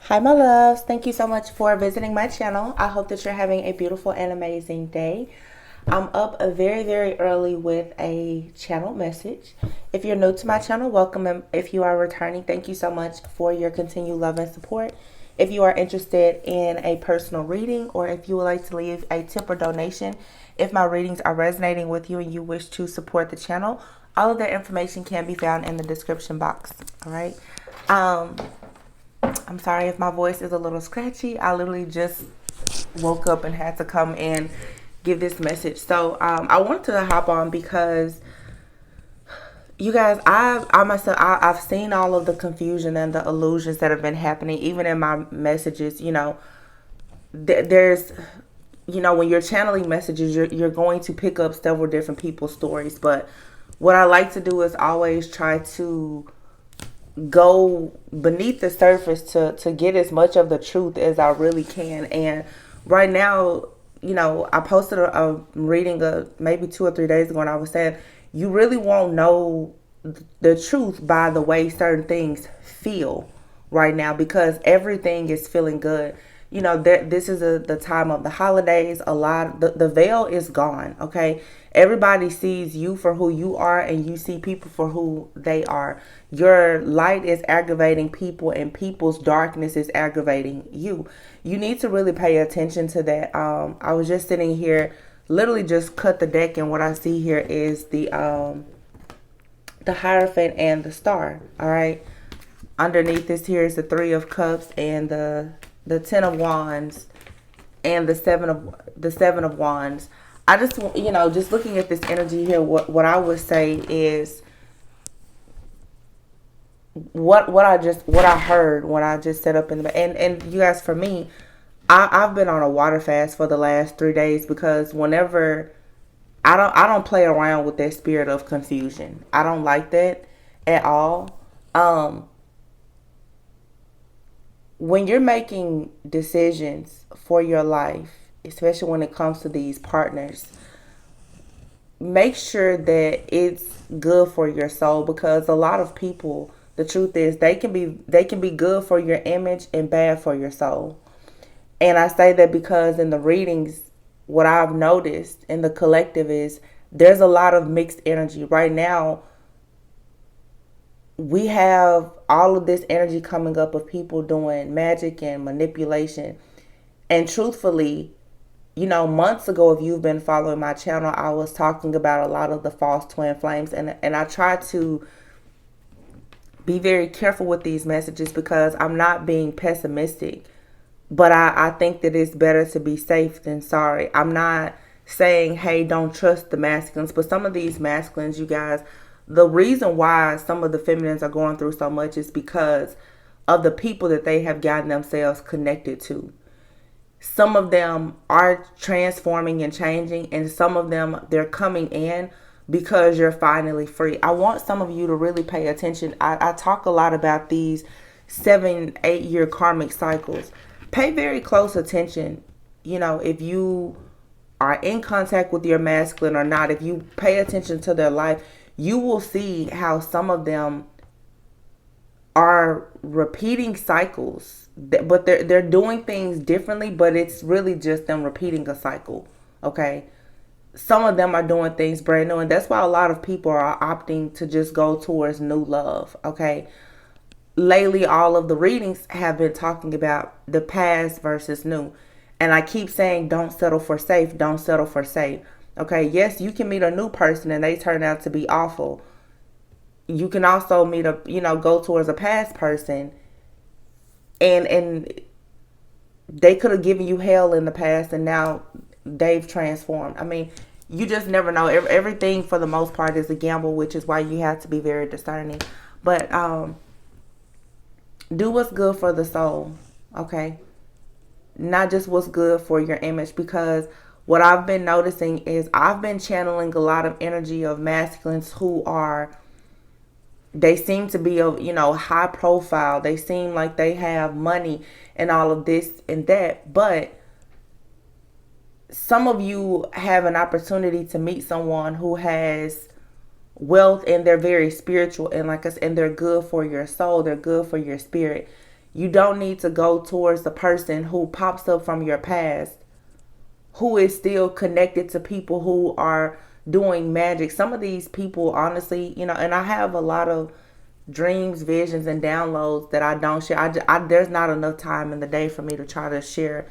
Hi, my loves. Thank you so much for visiting my channel. I hope that you're having a beautiful and amazing day. I'm up very early with a channel message. If you're new to my channel, welcome. And if you are returning, thank you so much for your continued love and support. If you are interested in a personal reading, or if you would like to leave a tip or donation, if my readings are resonating with you and you wish to support the channel, all of that information can be found in the description box. All right. I'm sorry if my voice is a little scratchy. I literally just woke up and had to come and give this message. So I wanted to hop on because you guys, I've seen all of the confusion and the illusions that have been happening, even in my messages. There's, when you're channeling messages, you're going to pick up several different people's stories. But what I like to do is always try to go beneath the surface to get as much of the truth as I really can. And right now, I posted a reading maybe 2 or 3 days ago, and I was saying you really won't know the truth by the way certain things feel right now, because everything is feeling good. This is the time of the holidays. The veil is gone. Okay, everybody sees you for who you are, and you see people for who they are. Your light is aggravating people, and people's darkness is aggravating you. You need to really pay attention to that. I was just sitting here, literally just cut the deck, and what I see here is the Hierophant and the Star. All right. Underneath this here is the Three of Cups and the Ten of Wands and the Seven of Wands. I just, just looking at this energy here, what I would say is what I heard when I just set up in the, and you guys, for me, I've been on a water fast for the last 3 days, because whenever I don't play around with that spirit of confusion. I don't like that at all. When you're making decisions for your life, especially when it comes to these partners, make sure that it's good for your soul, because a lot of people, the truth is, they can be good for your image and bad for your soul. And I say that because in the readings, what I've noticed in the collective is there's a lot of mixed energy right now. We have all of this energy coming up of people doing magic and manipulation. And truthfully, months ago, if you've been following my channel, I was talking about a lot of the false twin flames. And I try to be very careful with these messages, because I'm not being pessimistic. But I think that it's better to be safe than sorry. I'm not saying, hey, don't trust the masculines. But some of these masculines, you guys, the reason why some of the feminines are going through so much is because of the people that they have gotten themselves connected to. Some of them are transforming and changing, and some of them, they're coming in because you're finally free. I want some of you to really pay attention. I talk a lot about these 7-8 year karmic cycles. Pay very close attention. If you are in contact with your masculine or not, if you pay attention to their life, you will see how some of them are repeating cycles, but they're doing things differently, but it's really just them repeating a cycle. Okay, some of them are doing things brand new, and that's why a lot of people are opting to just go towards new love. Okay, lately all of the readings have been talking about the past versus new, and I keep saying, don't settle for safe, don't settle for safe. Okay, yes, you can meet a new person and they turn out to be awful. You can also meet go towards a past person, and they could have given you hell in the past, and now they've transformed. I mean, you just never know. Everything for the most part is a gamble, which is why you have to be very discerning. But do what's good for the soul, okay? Not just what's good for your image, because what I've been noticing is I've been channeling a lot of energy of masculines who they seem to be of, high profile. They seem like they have money and all of this and that. But some of you have an opportunity to meet someone who has wealth, and they're very spiritual, and like I said, and they're good for your soul, they're good for your spirit. You don't need to go towards the person who pops up from your past, who is still connected to people who are doing magic. Some of these people, honestly, and I have a lot of dreams, visions, and downloads that I don't share. There's not enough time in the day for me to try to share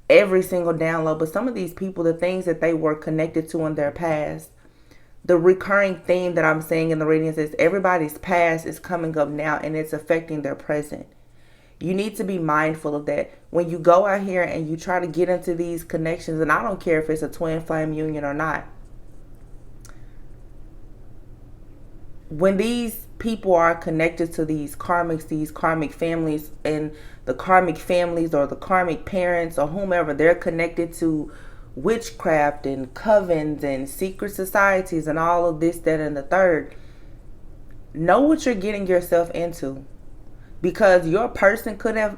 every single download. But some of these people, the things that they were connected to in their past, the recurring theme that I'm seeing in the readings is everybody's past is coming up now and it's affecting their present. You need to be mindful of that. When you go out here and you try to get into these connections, and I don't care if it's a twin flame union or not, when these people are connected to these karmic families, and the karmic families or the karmic parents or whomever, they're connected to witchcraft and covens and secret societies and all of this, that, and the third. Know what you're getting yourself into, because your person could have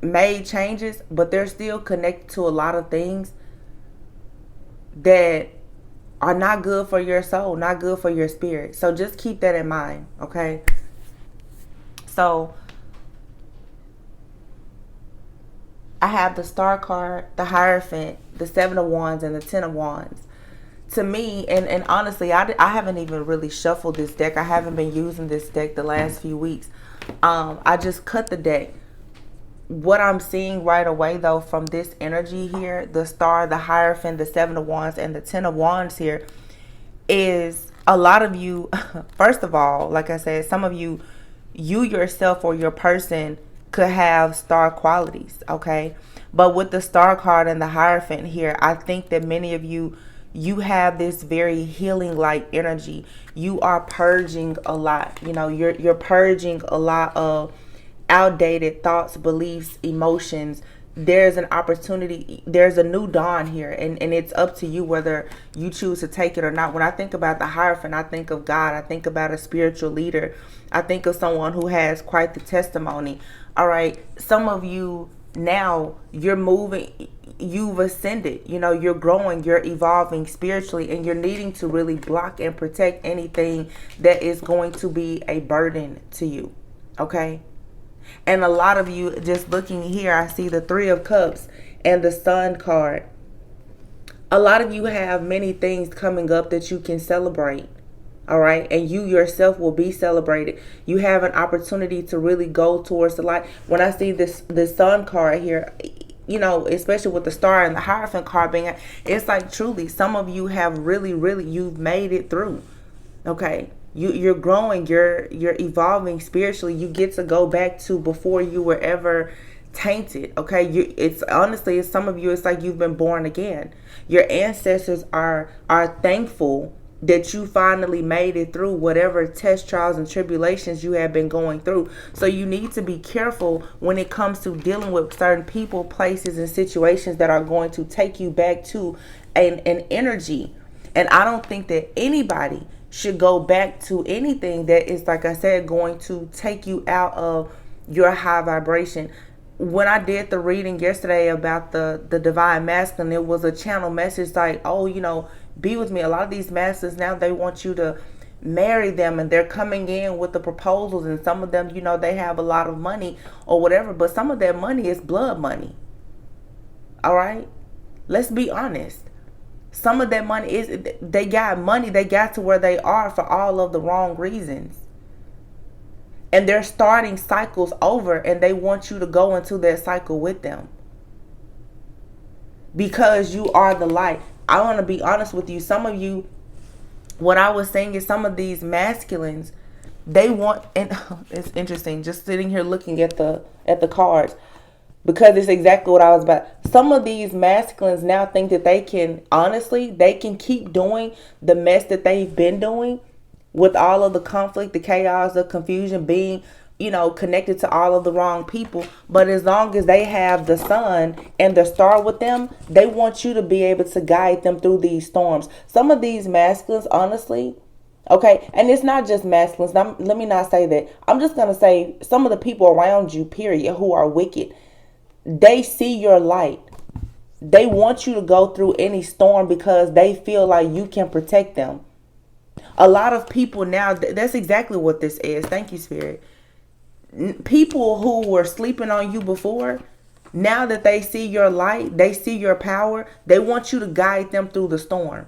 made changes, but they're still connected to a lot of things that are not good for your soul, not good for your spirit. So just keep that in mind, okay? So I have the Star card, the Hierophant, the Seven of Wands, and the Ten of Wands. To me, and honestly, I haven't even really shuffled this deck. I haven't been using this deck the last few weeks. I just cut the deck. What I'm seeing right away, though, from this energy here, the Star, the Hierophant, the Seven of Wands, and the Ten of Wands here, is a lot of you, first of all, like I said, some of you yourself or your person could have star qualities, okay? But with the Star card and the Hierophant here, I think that many of you have this very healing like energy. You are purging a lot. You're purging a lot of outdated thoughts, beliefs, emotions. There's an opportunity, there's a new dawn here, and it's up to you whether you choose to take it or not. When I think about the Hierophant, I think of God. I think about a spiritual leader. I think of someone who has quite the testimony. All right, some of you now, you're moving, you've ascended, you're growing, you're evolving spiritually, and you're needing to really block and protect anything that is going to be a burden to you, okay? And a lot of you, just looking here, I see the Three of Cups and the Sun card. A lot of you have many things coming up that you can celebrate. All right. And you yourself will be celebrated. You have an opportunity to really go towards the light. When I see this Sun card here, especially with the Star and the Hierophant card being, it's like truly some of you have really, you've made it through. Okay. You're growing, you're evolving spiritually. You get to go back to before you were ever tainted. Okay. It's honestly, some of you, it's like you've been born again. Your ancestors are thankful that you finally made it through whatever test, trials, and tribulations you have been going through. So you need to be careful when it comes to dealing with certain people, places, and situations that are going to take you back to an energy. And I don't think that anybody should go back to anything that is, like I said, going to take you out of your high vibration. When I did the reading yesterday about the divine masculine, it was a channel message like, be with me. A lot of these masters now, they want you to marry them, and they're coming in with the proposals, and some of them, they have a lot of money or whatever, but some of that money is blood money. All right, let's be honest. Some of that money is, they got money, they got to where they are for all of the wrong reasons, and they're starting cycles over, and they want you to go into that cycle with them because you are the light. I want to be honest with you. Some of you, what I was saying is some of these masculines, they want, and it's interesting just sitting here looking at the cards, because it's exactly what I was about. Some of these masculines now think that they can, honestly, they can keep doing the mess that they've been doing with all of the conflict, the chaos, the confusion, being, connected to all of the wrong people. But as long as they have the Sun and the Star with them, they want you to be able to guide them through these storms. Some of these masculines, honestly, okay, and it's not just masculines. Let me not say that. I'm just going to say some of the people around you, period, who are wicked, they see your light. They want you to go through any storm because they feel like you can protect them. A lot of people now, that's exactly what this is. Thank you, Spirit. People who were sleeping on you before, now that they see your light, they see your power, they want you to guide them through the storm.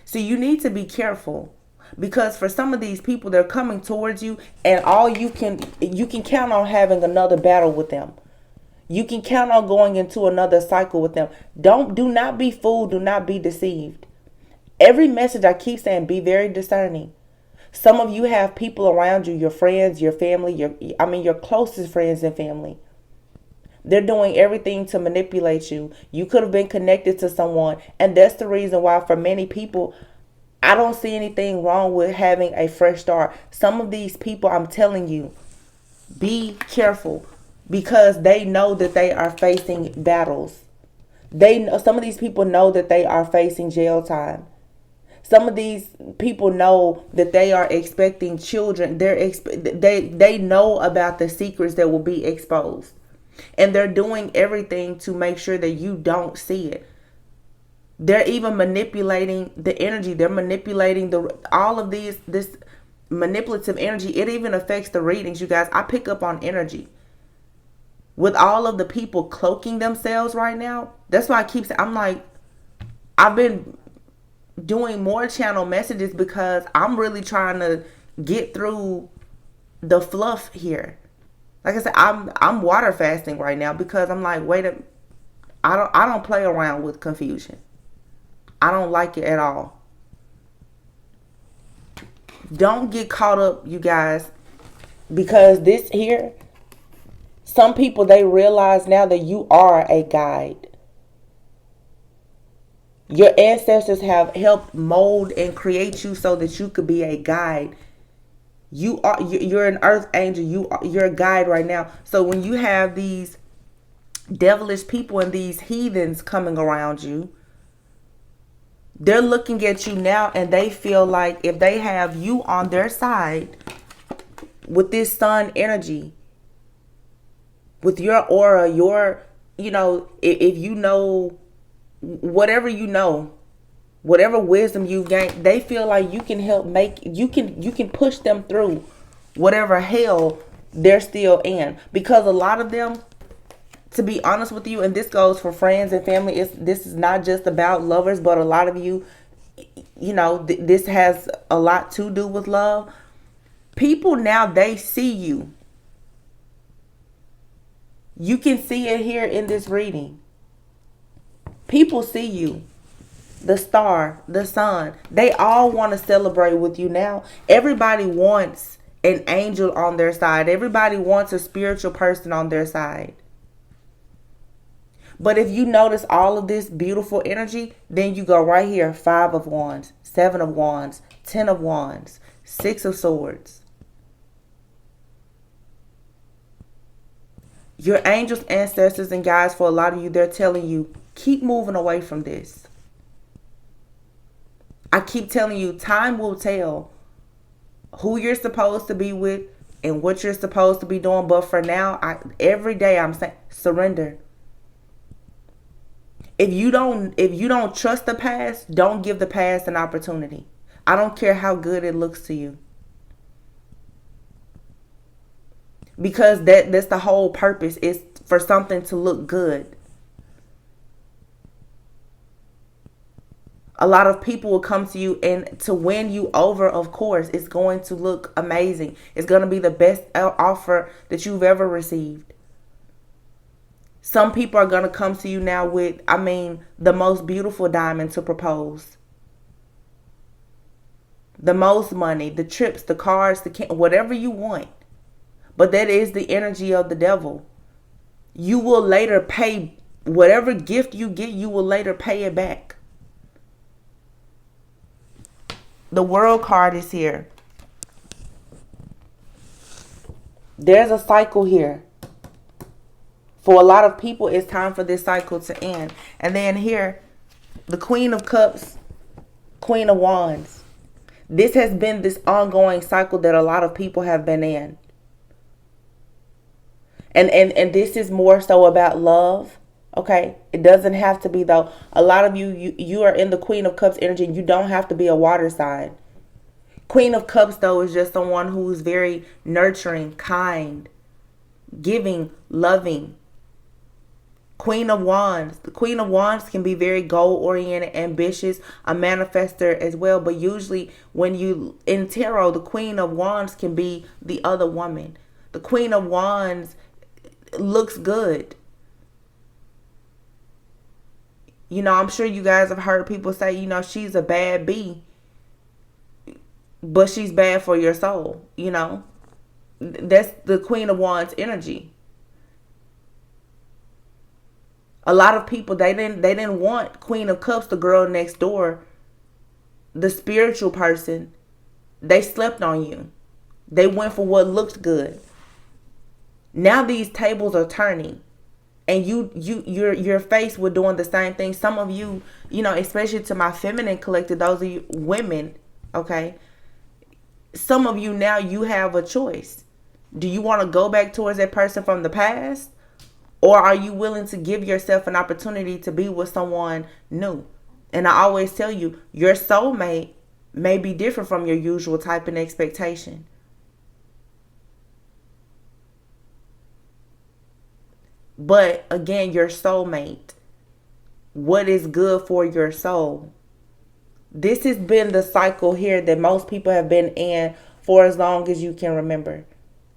So you need to be careful, because for some of these people, they're coming towards you, and all you can count on having another battle with them. You can count on going into another cycle with them. Do not be fooled, do not be deceived. Every message I keep saying, be very discerning. Some of you have people around you, your friends, your family, your closest friends and family. They're doing everything to manipulate you. You could have been connected to someone, and that's the reason why for many people, I don't see anything wrong with having a fresh start. Some of these people, I'm telling you, be careful, because they know that they are facing battles. Some of these people know that they are facing jail time. Some of these people know that they are expecting children. They know about the secrets that will be exposed. And they're doing everything to make sure that you don't see it. They're even manipulating the energy. They're manipulating this manipulative energy. It even affects the readings, you guys. I pick up on energy. With all of the people cloaking themselves right now, that's why I keep saying, I'm like, I've been doing more channel messages because I'm really trying to get through the fluff here. Like I said, I'm water fasting right now because I'm like, I don't play around with confusion. I don't like it at all. Don't get caught up, you guys, because this here, some people, they realize now that you are a guide. Your ancestors have helped mold and create you so that you could be a guide. You're an earth angel. You're a guide right now. So when you have these devilish people and these heathens coming around you, they're looking at you now and they feel like if they have you on their side with this sun energy, with your aura, if you know whatever whatever wisdom you've gained, they feel like you can you can push them through whatever hell they're still in. Because a lot of them, to be honest with you, and this goes for friends and family, this is not just about lovers, but a lot of you, this has a lot to do with love. People now, they see you. You can see it here in this reading. People see you. The star, the sun, they all want to celebrate with you now. Everybody wants an angel on their side. Everybody wants a spiritual person on their side. But if you notice all of this beautiful energy, then you go right here. 5 of Wands, 7 of Wands, 10 of Wands, 6 of Swords. Your angels, ancestors, and guides, for a lot of you, they're telling you, keep moving away from this. I keep telling you, time will tell who you're supposed to be with and what you're supposed to be doing. But for now, every day I'm saying, surrender. If you don't trust the past, don't give the past an opportunity. I don't care how good it looks to you. Because that's the whole purpose, is for something to look good. A lot of people will come to you, and to win you over, of course, it's going to look amazing. It's going to be the best offer that you've ever received. Some people are going to come to you now with, the most beautiful diamond to propose. The most money, the trips, the cars, whatever you want. But that is the energy of the devil. You will later pay whatever gift you get, you will later pay it back. The World card is here. There's a cycle here. For a lot of people, it's time for this cycle to end. And then here, the Queen of Cups, Queen of Wands. This has been this ongoing cycle that a lot of people have been in. And this is more so about love. Okay, it doesn't have to be, though. A lot of you are in the Queen of Cups energy, and you don't have to be a water sign. Queen of Cups, though, is just someone who's very nurturing, kind. giving, loving. Queen of Wands. The Queen of Wands can be very goal-oriented, ambitious, a manifester as well. But usually when you in tarot, the Queen of Wands can be the other woman. The Queen of Wands looks good. You know, I'm sure you guys have heard people say, you know, she's a bad bee, but she's bad for your soul. You know, that's the Queen of Wands energy. A lot of people, they didn't want Queen of Cups, the girl next door, the spiritual person. They slept on you. They went for what looked good. Now these tables are turning, and you're faced with doing the same thing. Some of you, you know, especially to my feminine collective, those of you women, okay. Some of you now, you have a choice. Do you want to go back towards that person from the past? Or are you willing to give yourself an opportunity to be with someone new? And I always tell you, your soulmate may be different from your usual type and expectation. But again, your soulmate, what is good for your soul? This has been the cycle here that most people have been in for as long as you can remember.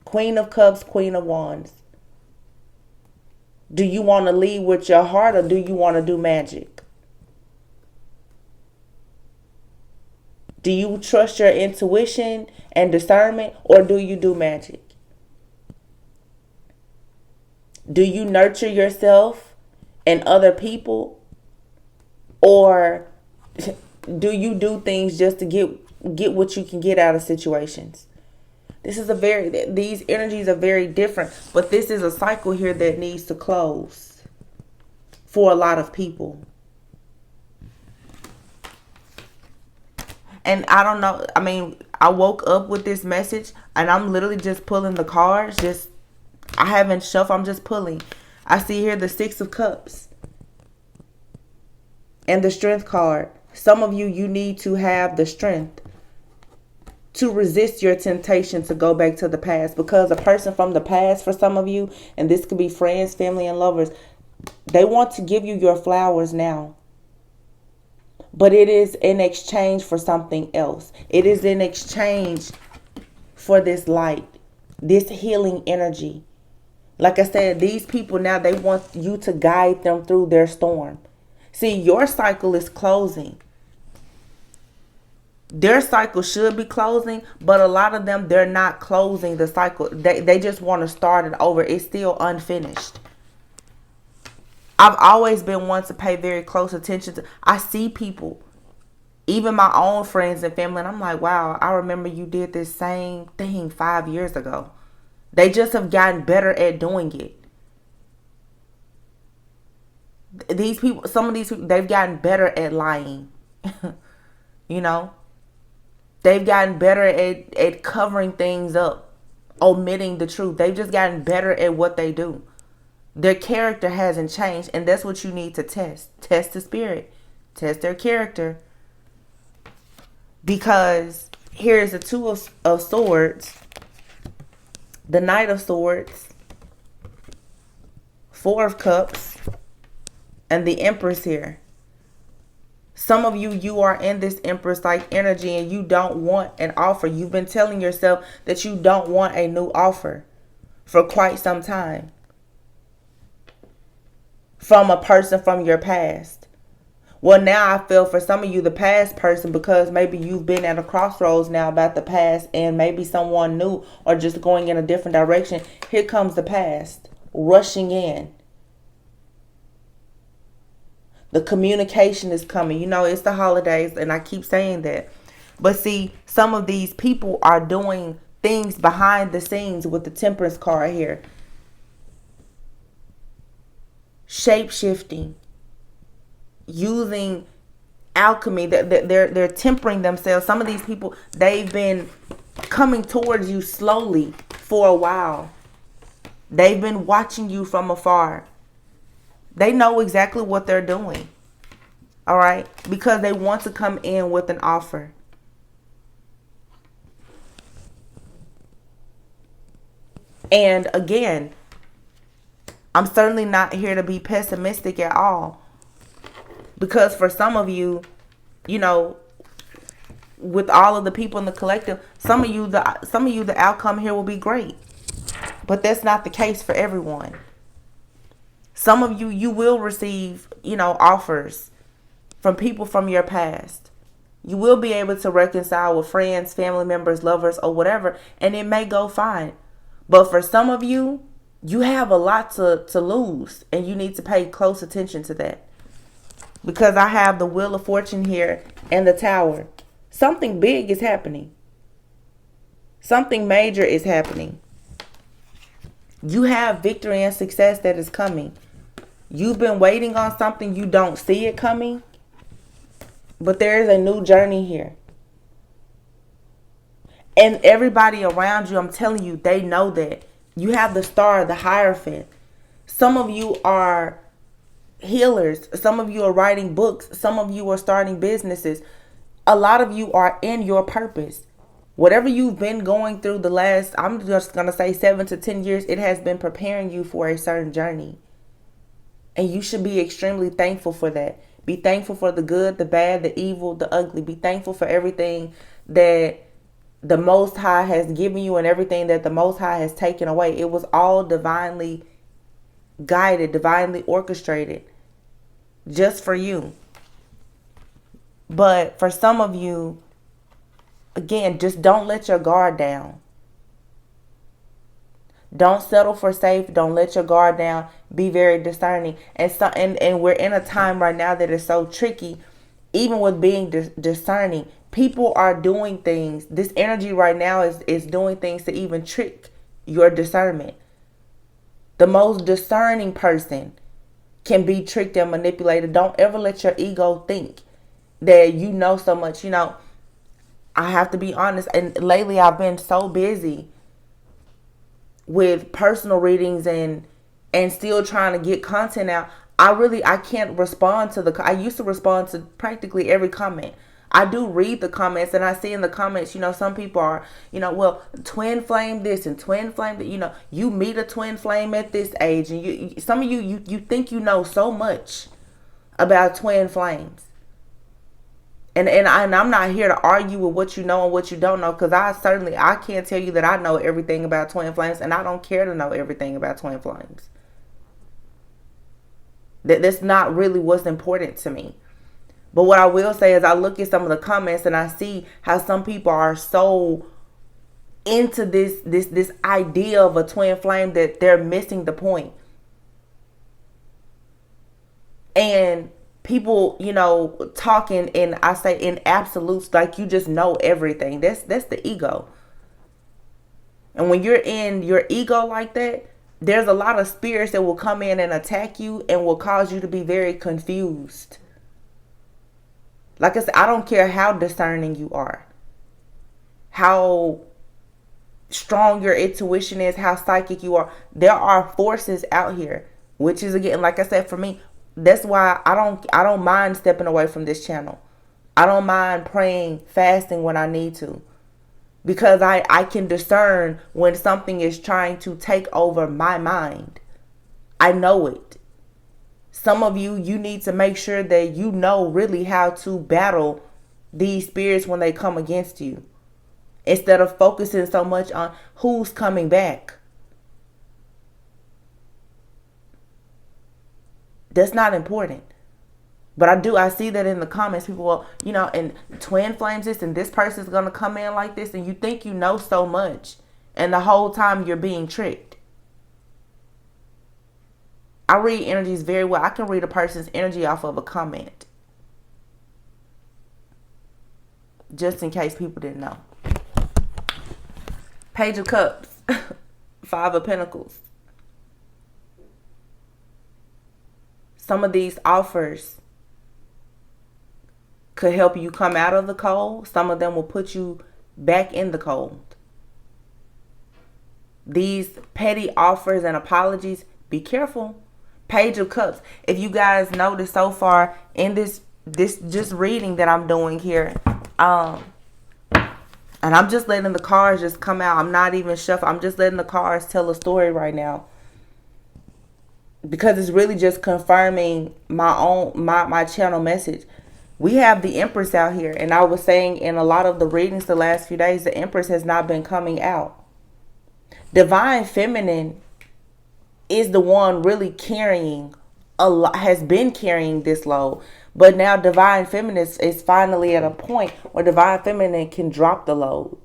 Queen of Cups, Queen of Wands. Do you want to lead with your heart, or do you want to do magic? Do you trust your intuition and discernment, or do you do magic? Do you nurture yourself and other people, or do you do things just to get what you can get out of situations? These energies are very different, but this is a cycle here that needs to close for a lot of people. And I don't know, I mean, I woke up with this message and I'm literally just pulling the cards. I haven't shuffled, I'm just pulling. I see here the Six of Cups and the Strength card. Some of you need to have the strength to resist your temptation to go back to the past, because a person from the past, for some of you, and this could be friends, family, and lovers, they want to give you your flowers now. But it is in exchange for something else. It is in exchange for this light, this healing energy. Like I said, these people now, they want you to guide them through their storm. See, your cycle is closing. Their cycle should be closing, but a lot of them, they're not closing the cycle. They just want to start it over. It's still unfinished. I've always been one to pay very close attention to. I see people, even my own friends and family, and I'm like, wow, I remember you did this same thing 5 years ago. They just have gotten better at doing it. These people, some of these people, they've gotten better at lying. You know? They've gotten better at covering things up, omitting the truth. They've just gotten better at what they do. Their character hasn't changed, and that's what you need to test. Test the spirit. Test their character. Because here's the Two of Swords, the Knight of Swords, Four of Cups, and the Empress here. Some of you are in this Empress-like energy and you don't want an offer. You've been telling yourself that you don't want a new offer for quite some time from a person from your past. Well, now I feel for some of you, the past person, because maybe you've been at a crossroads now about the past and maybe someone new or just going in a different direction. Here comes the past rushing in. The communication is coming. You know, it's the holidays, and I keep saying that. But see, some of these people are doing things behind the scenes with the Temperance card here. Shape-shifting. Using alchemy. They're tempering themselves. Some of these people, they've been coming towards you slowly for a while. They've been watching you from afar. They know exactly what they're doing. All right? Because they want to come in with an offer. And again, I'm certainly not here to be pessimistic at all. Because for some of you, you know, with all of the people in the collective, some of you the outcome here will be great. But that's not the case for everyone. Some of you, you will receive, offers from people from your past. You will be able to reconcile with friends, family members, lovers, or whatever, and it may go fine. But for some of you, you have a lot to lose, and you need to pay close attention to that. Because I have the Wheel of Fortune here and the Tower. Something big is happening. Something major is happening. You have victory and success that is coming. You've been waiting on something, you don't see it coming. But there is a new journey here. And everybody around you, I'm telling you, they know that. You have the Star, the Hierophant. Some of you are healers. Some of you are writing books. Some of you are starting businesses. A lot of you are in your purpose. Whatever you've been going through the last, I'm just going to say 7 to 10 years, it has been preparing you for a certain journey. And you should be extremely thankful for that. Be thankful for the good, the bad, the evil, the ugly. Be thankful for everything that the Most High has given you and everything that the Most High has taken away. It was all divinely guided, divinely orchestrated just for you. But for some of you, again, just don't let your guard down. Don't settle for safe. Don't let your guard down. Be very discerning. And we're in a time right now that is so tricky, even with being discerning. People are doing things. This energy right now is doing things to even trick your discernment. The most discerning person can be tricked and manipulated. Don't ever let your ego think that you know so much. I have to be honest. And lately I've been so busy with personal readings and still trying to get content out. I can't respond to I used to respond to practically every comment. I do read the comments, and I see in the comments, some people are, well, twin flame this and twin flame that, you meet a twin flame at this age, and some of you think you know so much about twin flames. And I'm not here to argue with what you know and what you don't know, because I can't tell you that I know everything about twin flames, and I don't care to know everything about twin flames. That's not really what's important to me. But what I will say is I look at some of the comments and I see how some people are so into this idea of a twin flame that they're missing the point. And people, talking in absolutes, like you just know everything. That's the ego. And when you're in your ego like that, there's a lot of spirits that will come in and attack you and will cause you to be very confused. Like I said, I don't care how discerning you are, how strong your intuition is, how psychic you are. There are forces out here, which is, again, like I said, for me, that's why I don't mind stepping away from this channel. I don't mind praying, fasting when I need to, because I can discern when something is trying to take over my mind. I know it. Some of you need to make sure that you know really how to battle these spirits when they come against you, instead of focusing so much on who's coming back. That's not important. But I see that in the comments, people, and twin flames this, and this person's going to come in like this, and you think you know so much, and the whole time you're being tricked. I read energies very well. I can read a person's energy off of a comment. Just in case people didn't know. Page of Cups. 5 of Pentacles. Some of these offers could help you come out of the cold. Some of them will put you back in the cold. These petty offers and apologies, be careful. Page of Cups. If you guys notice so far in this just reading that I'm doing here, and I'm just letting the cards just come out. I'm not even shuffling. I'm just letting the cards tell a story right now. because it's really just confirming my channel message. We have the Empress out here, and I was saying in a lot of the readings the last few days, the Empress has not been coming out. Divine Feminine is the one really carrying a lot, has been carrying this load, but now Divine Feminine is finally at a point where Divine Feminine can drop the load.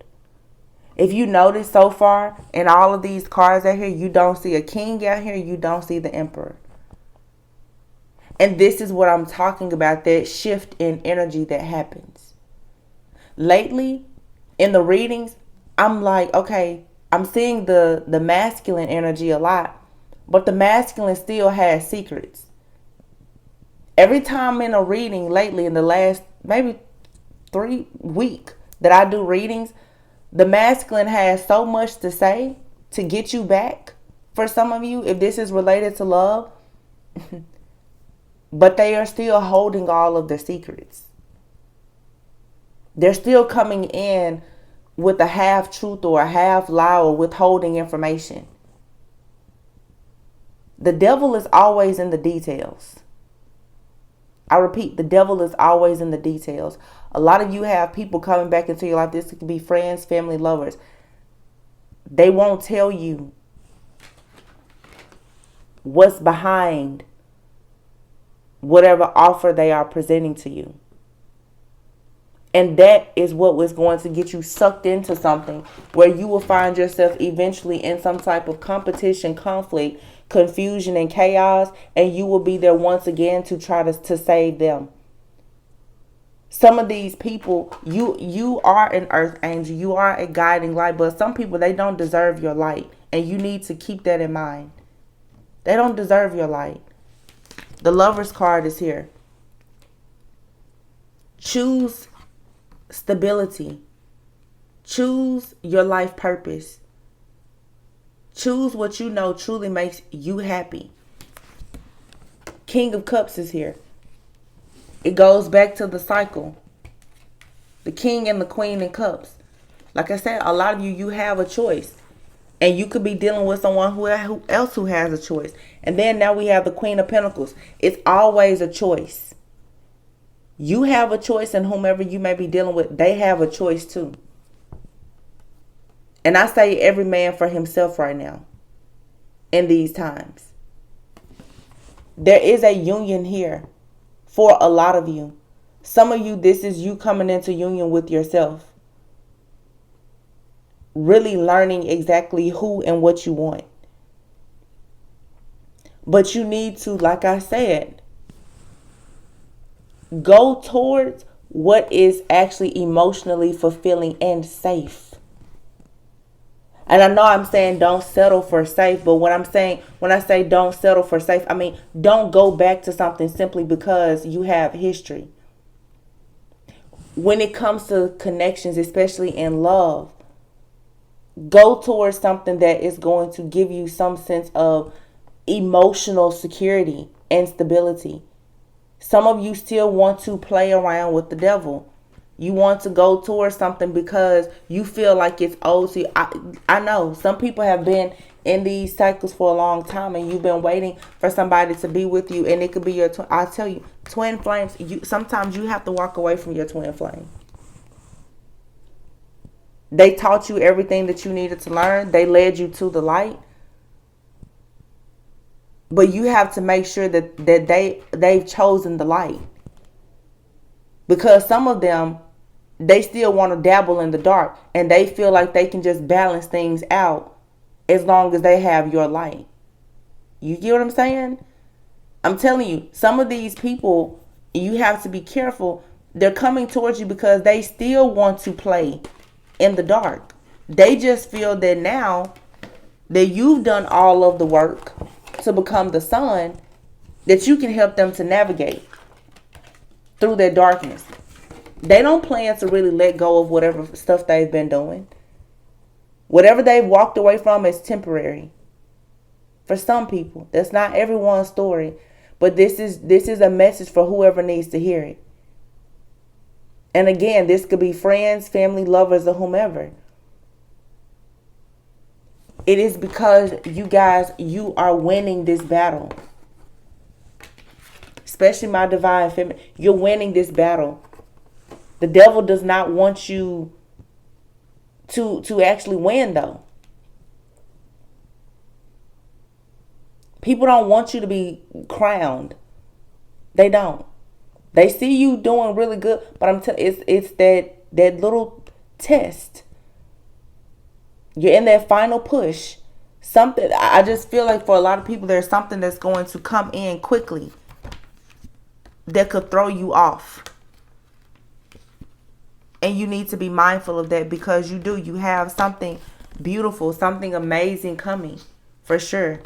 If you notice so far in all of these cards out here, you don't see a king out here, you don't see the Emperor. And this is what I'm talking about, that shift in energy that happens. Lately, in the readings, I'm like, okay, I'm seeing the masculine energy a lot, but the masculine still has secrets. Every time in a reading lately, in the last maybe 3 weeks that I do readings, the masculine has so much to say to get you back. For some of you, if this is related to love, but they are still holding all of the secrets. They're still coming in with a half truth or a half lie or withholding information. The devil is always in the details. I repeat, the devil is always in the details. A lot of you have people coming back into your life. This could be friends, family, lovers. They won't tell you what's behind whatever offer they are presenting to you. And that is what was going to get you sucked into something where you will find yourself eventually in some type of competition, conflict, confusion, and chaos. And you will be there once again to try to save them. Some of these people, you are an earth angel. You are a guiding light. But some people, they don't deserve your light. And you need to keep that in mind. They don't deserve your light. The Lover's card is here. Choose stability. Choose your life purpose. Choose what you know truly makes you happy. King of Cups is here. It goes back to the cycle. The King and the Queen in Cups. Like I said, a lot of you have a choice. And you could be dealing with someone who else who has a choice. And then now we have the Queen of Pentacles. It's always a choice. You have a choice, and whomever you may be dealing with, they have a choice too. And I say every man for himself right now in these times. There is a union here for a lot of you. Some of you, this is you coming into union with yourself. Really learning exactly who and what you want. But you need to, like I said, go towards what is actually emotionally fulfilling and safe. And I know I'm saying don't settle for safe, but when I say don't settle for safe, I mean don't go back to something simply because you have history. When it comes to connections, especially in love, go towards something that is going to give you some sense of emotional security and stability. Some of you still want to play around with the devil. You want to go towards something because you feel like it's old to you. I know some people have been in these cycles for a long time, and you've been waiting for somebody to be with you, and it could be your twin. I tell you, twin flames. Sometimes you have to walk away from your twin flame. They taught you everything that you needed to learn. They led you to the light. But you have to make sure that they've chosen the light. Because some of them, they still want to dabble in the dark. And they feel like they can just balance things out as long as they have your light. You get what I'm saying? I'm telling you, some of these people, you have to be careful. They're coming towards you because they still want to play in the dark. They just feel that now that you've done all of the work to become the sun, that you can help them to navigate through their darkness. They don't plan to really let go of whatever stuff they've been doing. Whatever they've walked away from is temporary. For some people, that's not everyone's story, but this is a message for whoever needs to hear it. And again, this could be friends, family, lovers, or whomever. It is because you guys, you are winning this battle. especially my divine feminine, you're winning this battle. The devil does not want you to actually win, though. People don't want you to be crowned. They don't. They see you doing really good, but I'm telling you, it's that little test. You're in that final push. Something, I just feel like for a lot of people, there's something that's going to come in quickly that could throw you off. And you need to be mindful of that, because you have something beautiful, something amazing coming, for sure.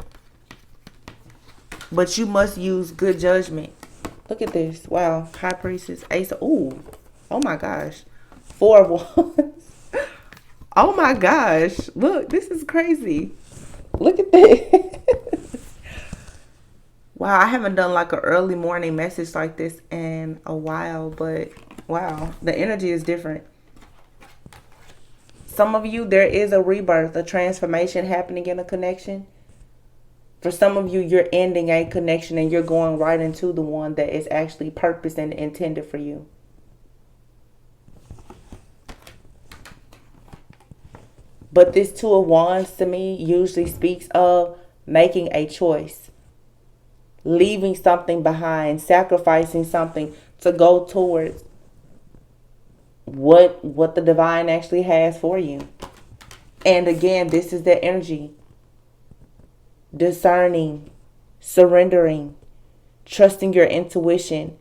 But you must use good judgment. Look at this. Wow. High Priestess. Ace. Ooh. Oh my gosh. 4 of Wands. Oh my gosh. Look, this is crazy. Look at this. Wow. I haven't done like an early morning message like this in a while, but wow. The energy is different. Some of you, there is a rebirth, a transformation happening in a connection. For some of you, you're ending a connection and you're going right into the one that is actually purposed and intended for you. But this 2 of Wands to me usually speaks of making a choice, leaving something behind, sacrificing something to go towards what the divine actually has for you. And again, this is the energy. Discerning, surrendering, trusting your intuition,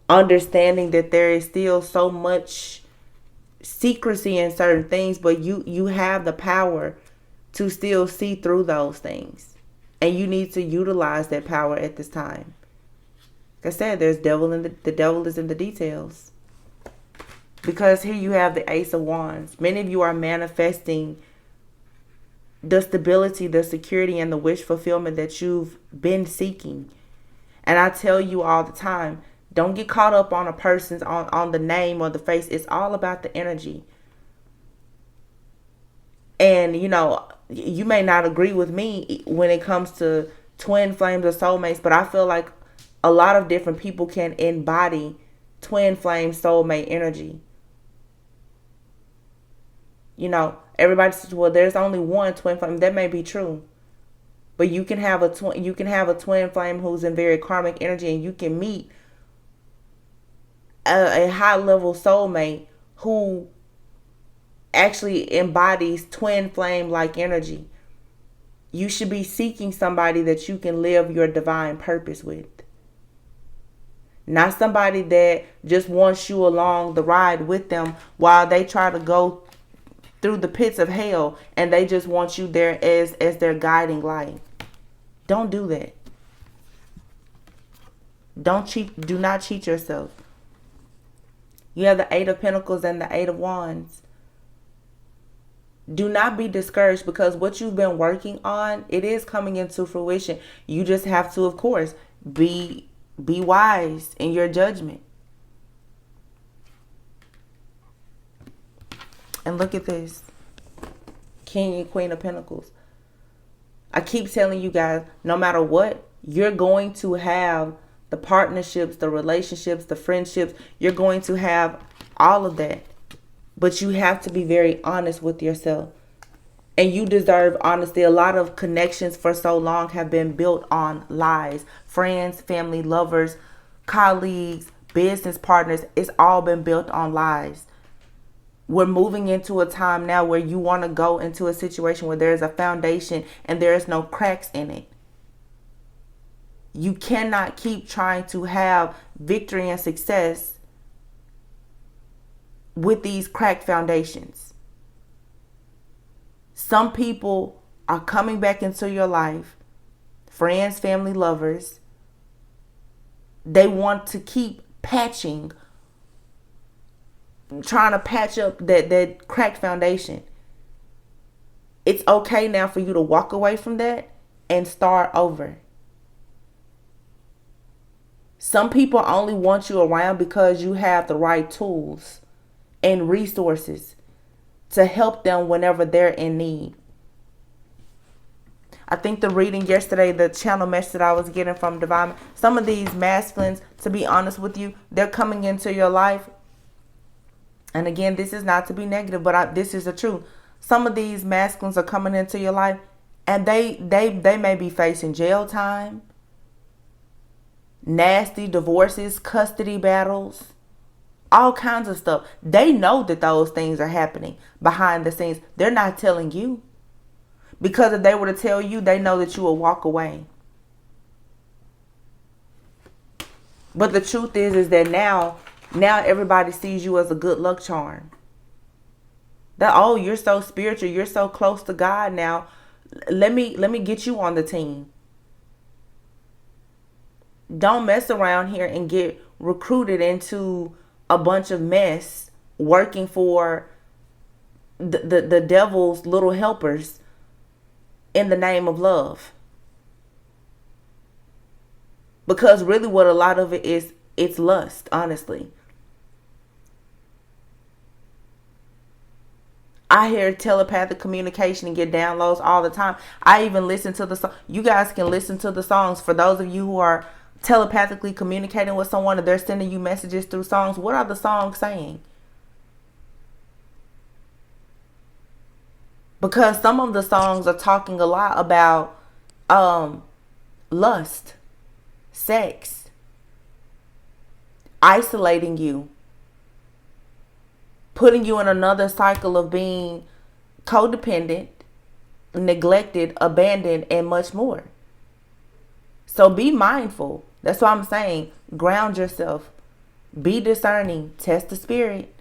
understanding that there is still so much secrecy in certain things, but you have the power to still see through those things, and you need to utilize that power at this time. Like I said, there's the devil is in the details, because here you have the Ace of Wands. Many of you are manifesting the stability, the security, and the wish fulfillment that you've been seeking. And I tell you all the time, don't get caught up on a person's, on the name or the face. It's all about the energy. And, you may not agree with me when it comes to twin flames or soulmates, but I feel like a lot of different people can embody twin flame soulmate energy. Everybody says, well, there's only one twin flame. That may be true. But you can have a twin flame who's in very karmic energy, and you can meet a high level soulmate who actually embodies twin flame like energy. You should be seeking somebody that you can live your divine purpose with. Not somebody that just wants you along the ride with them while they try to go through the pits of hell, and they just want you there as their guiding light. Don't do that. Do not cheat yourself. You have the 8 of Pentacles and the 8 of Wands. Do not be discouraged, because what you've been working on, it is coming into fruition. You just have to, of course, be wise in your judgment. And look at this. King and Queen of Pentacles. I keep telling you guys, no matter what, you're going to have the partnerships, the relationships, the friendships. You're going to have all of that. But you have to be very honest with yourself. And you deserve honesty. A lot of connections for so long have been built on lies. Friends, family, lovers, colleagues, business partners. It's all been built on lies. We're moving into a time now where you want to go into a situation where there's a foundation and there's no cracks in it. You cannot keep trying to have victory and success with these cracked foundations. Some people are coming back into your life, friends, family, lovers. They want to keep patching, trying to patch up that cracked foundation. It's okay now for you to walk away from that and start over. Some people only want you around because you have the right tools and resources to help them whenever they're in need. I think the reading yesterday, the channel message that I was getting from Divine, some of these masculines, to be honest with you, they're coming into your life. And again, this is not to be negative, but this is the truth. Some of these masculines are coming into your life, and they may be facing jail time, nasty divorces, custody battles, all kinds of stuff. They know that those things are happening behind the scenes. They're not telling you. Because if they were to tell you, they know that you will walk away. But the truth is that now everybody sees you as a good luck charm. That, oh, you're so spiritual, you're so close to God now. Let me get you on the team. Don't mess around here and get recruited into a bunch of mess working for the devil's little helpers in the name of love. Because really what a lot of it is, it's lust, honestly. I hear telepathic communication and get downloads all the time. I even listen to the song. You guys can listen to the songs. For those of you who are telepathically communicating with someone and they're sending you messages through songs, what are the songs saying? Because some of the songs are talking a lot about lust, sex, isolating you, putting you in another cycle of being codependent, neglected, abandoned, and much more. So be mindful. That's what I'm saying. Ground yourself. Be discerning. Test the spirit.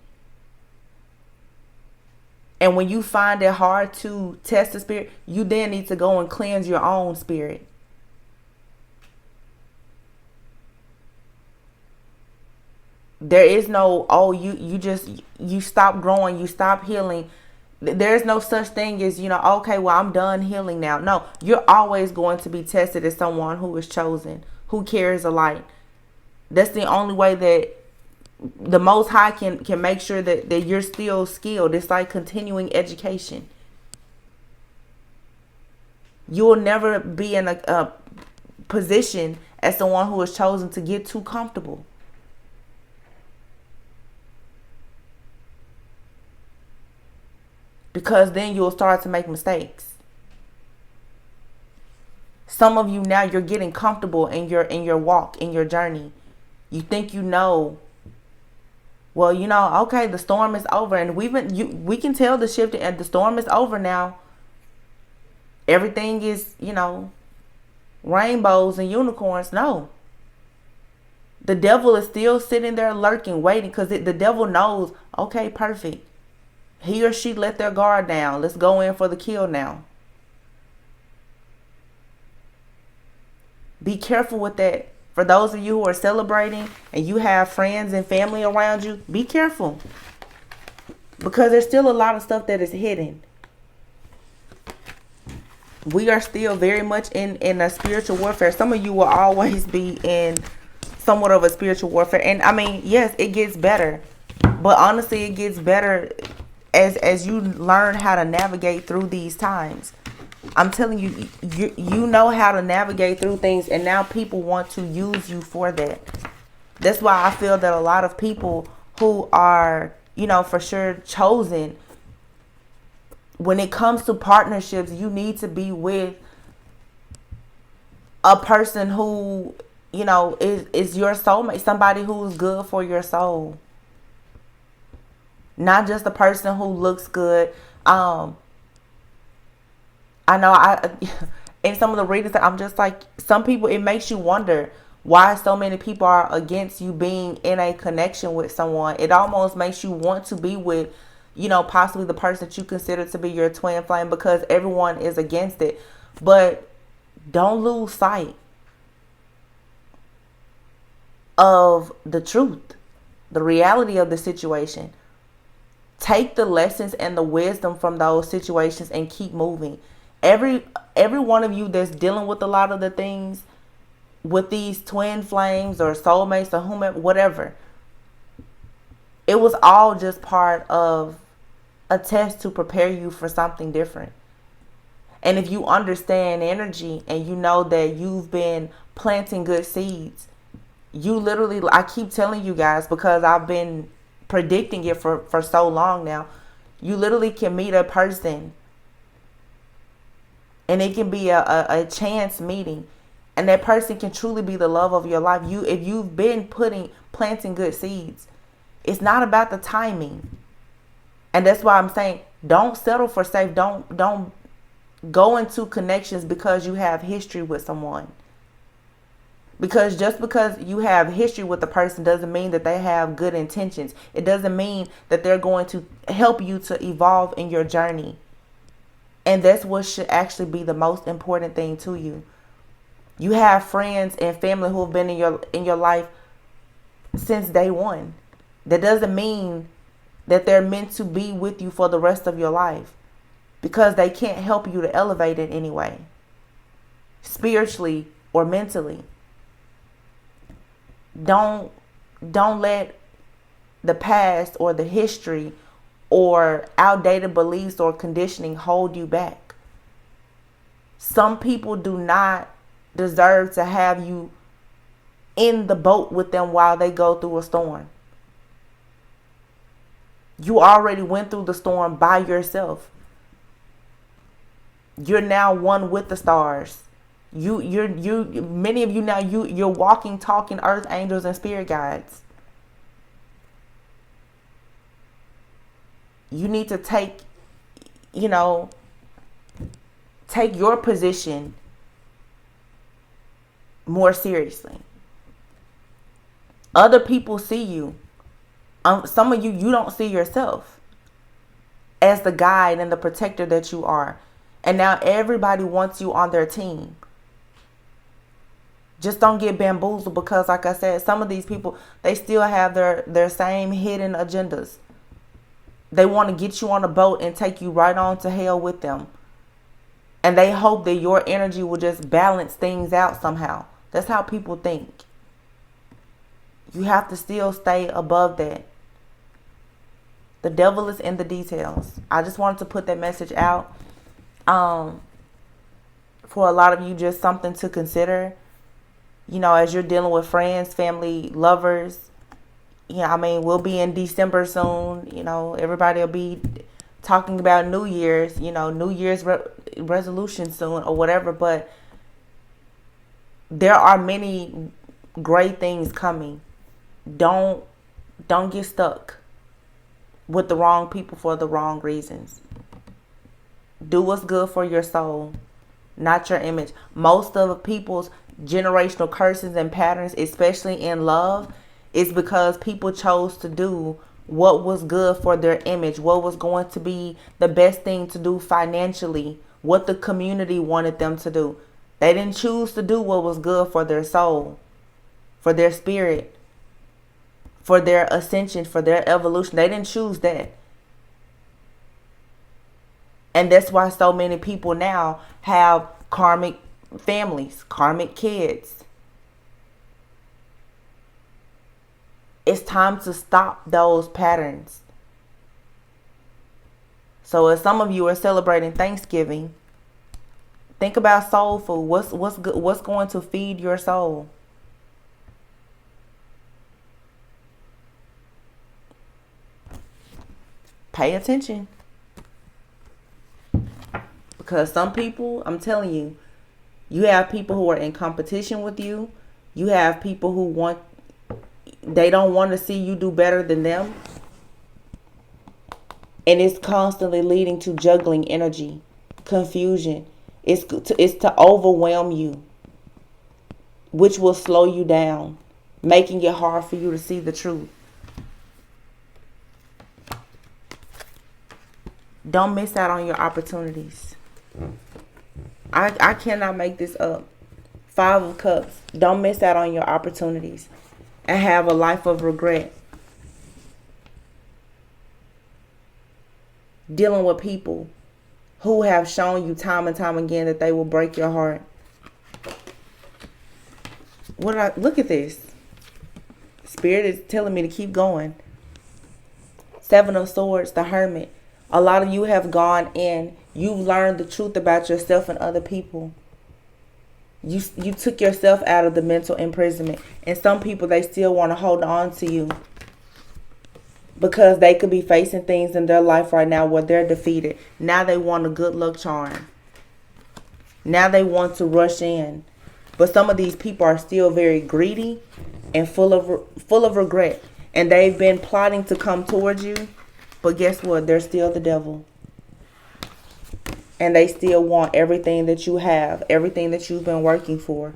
And when you find it hard to test the spirit, you then need to go and cleanse your own spirit. There is no, oh, you stop growing, you stop healing. There's no such thing as, okay, well, I'm done healing now. No, you're always going to be tested as someone who is chosen, who carries a light. That's the only way that the Most High can make sure that you're still skilled. It's like continuing education. You will never be in a position as someone who is chosen to get too comfortable. Because then you'll start to make mistakes. Some of you now, you're getting comfortable in your walk, in your journey. You think you know. Well, okay, the storm is over, and we can tell the shift, and the storm is over now. Everything is, rainbows and unicorns. No. The devil is still sitting there lurking, waiting, because the devil knows, okay, perfect. He or she let their guard down. Let's go in for the kill now. Be careful with that. For those of you who are celebrating and you have friends and family around you, be careful. Because there's still a lot of stuff that is hidden. We are still very much in a spiritual warfare. Some of you will always be in somewhat of a spiritual warfare. And I mean, yes, it gets better. But honestly, it gets better as you learn how to navigate through these times. I'm telling you, you know how to navigate through things, and now people want to use you for that. That's why I feel that a lot of people who are, for sure chosen, when it comes to partnerships, you need to be with a person who, is your soulmate, somebody who's good for your soul. Not just a person who looks good. I know in some of the readings that I'm just like, some people, it makes you wonder why so many people are against you being in a connection with someone. It almost makes you want to be with, possibly the person that you consider to be your twin flame, because everyone is against it. But don't lose sight of the truth, the reality of the situation. Take the lessons and the wisdom from those situations and keep moving. Every one of you that's dealing with a lot of the things with these twin flames or soulmates or whomever, whatever, it was all just part of a test to prepare you for something different. And if you understand energy and you know that you've been planting good seeds, you literally, I keep telling you guys because I've been predicting it for so long now, you literally can meet a person and it can be a chance meeting, and that person can truly be the love of your life. If you've been planting good seeds, it's not about the timing. And that's why I'm saying, don't settle for safe. Don't go into connections because you have history with someone. Because just because you have history with the person doesn't mean that they have good intentions. It doesn't mean that they're going to help you to evolve in your journey. And that's what should actually be the most important thing to you. You have friends and family who have been in your life since day one. That doesn't mean that they're meant to be with you for the rest of your life, because they can't help you to elevate in any way, spiritually or mentally. Don't let the past or the history or outdated beliefs or conditioning hold you back. Some people do not deserve to have you in the boat with them while they go through a storm. You already went through the storm by yourself. You're now one with the stars. Many of you now, you're walking, talking earth angels and spirit guides. You need to take your position more seriously. Other people see you. Some of you don't see yourself as the guide and the protector that you are. And now everybody wants you on their team. Just don't get bamboozled, because like I said, some of these people, they still have their same hidden agendas. They want to get you on a boat and take you right on to hell with them. And they hope that your energy will just balance things out somehow. That's how people think. You have to still stay above that. The devil is in the details. I just wanted to put that message out. For a lot of you, just something to consider. As you're dealing with friends, family, lovers. We'll be in December soon. Everybody will be talking about New Year's, New Year's resolution soon or whatever. But there are many great things coming. Don't get stuck with the wrong people for the wrong reasons. Do what's good for your soul, not your image. Most of people's generational curses and patterns, especially in love, is because people chose to do what was good for their image, what was going to be the best thing to do financially, what the community wanted them to do. They didn't choose to do what was good for their soul, for their spirit, for their ascension, for their evolution. They didn't choose that. And that's why so many people now have karmic families, karmic kids. It's time to stop those patterns. So as some of you are celebrating Thanksgiving, think about soul food. What's going to feed your soul? Pay attention. Because some people, I'm telling you, you have people who are in competition with you. You have people who they don't want to see you do better than them. And it's constantly leading to juggling energy, confusion. It's to overwhelm you, which will slow you down, making it hard for you to see the truth. Don't miss out on your opportunities. I cannot make this up. 5 of Cups. Don't miss out on your opportunities and have a life of regret. Dealing with people who have shown you time and time again that they will break your heart. Look at this. Spirit is telling me to keep going. 7 of Swords, the Hermit. A lot of you have gone in You've learned the truth about yourself and other people. You took yourself out of the mental imprisonment. And some people, they still want to hold on to you because they could be facing things in their life right now where they're defeated. Now they want a good luck charm. Now they want to rush in. But some of these people are still very greedy and full of regret. And they've been plotting to come towards you. But guess what? They're still the devil. And they still want everything that you have, everything that you've been working for.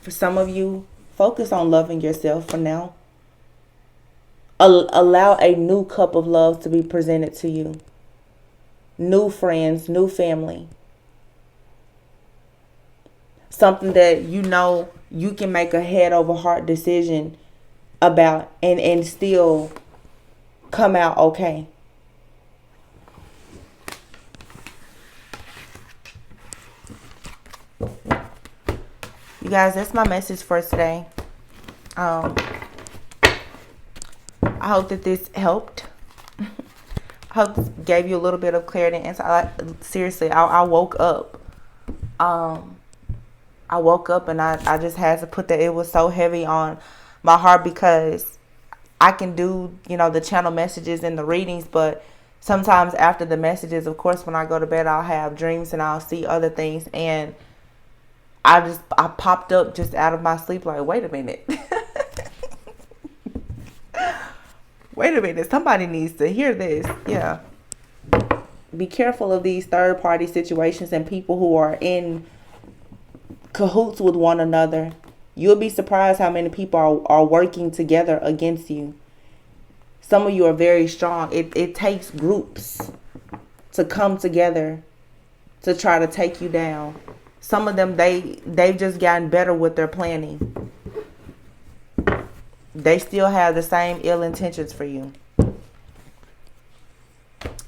For some of you, focus on loving yourself for now. Allow a new cup of love to be presented to you. New friends, new family. Something that you know you can make a head over heart decision about and still come out okay. You guys, that's my message for today. I hope that this helped. I hope this gave you a little bit of clarity and insight. Seriously, I woke up. I woke up and I just had to put that. It was so heavy on my heart because I can do, the channel messages and the readings, but sometimes after the messages, of course, when I go to bed, I'll have dreams and I'll see other things, and I popped up just out of my sleep like, wait a minute. Wait a minute. Somebody needs to hear this. Yeah. Be careful of these third party situations and people who are in cahoots with one another. You'll be surprised how many people are working together against you. Some of you are very strong. It takes groups to come together to try to take you down. Some of them, they've just gotten better with their planning. They still have the same ill intentions for you.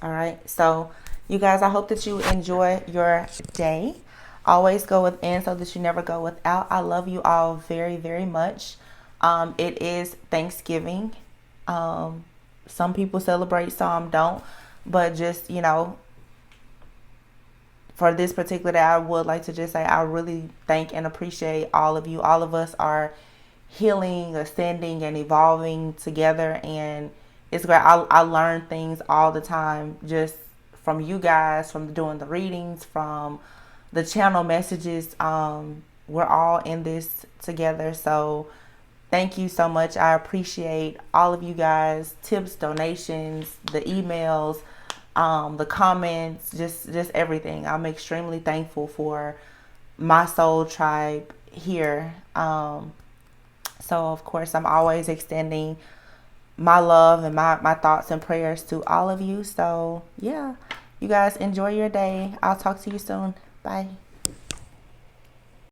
All right. So, you guys, I hope that you enjoy your day. Always go within so that you never go without. I love you all very, very much. It is Thanksgiving. Some people celebrate, some don't. But just, for this particular day, I would like to just say I really thank and appreciate all of you. All of us are healing, ascending, and evolving together. And it's great. I learn things all the time just from you guys, from doing the readings, from the channel messages. We're all in this together. So thank you so much. I appreciate all of you guys. Tips, donations, the emails, the comments, just everything. I'm extremely thankful for my soul tribe here. So of course I'm always extending my love and my thoughts and prayers to all of you. So yeah, you guys enjoy your day. I'll talk to you soon. Bye.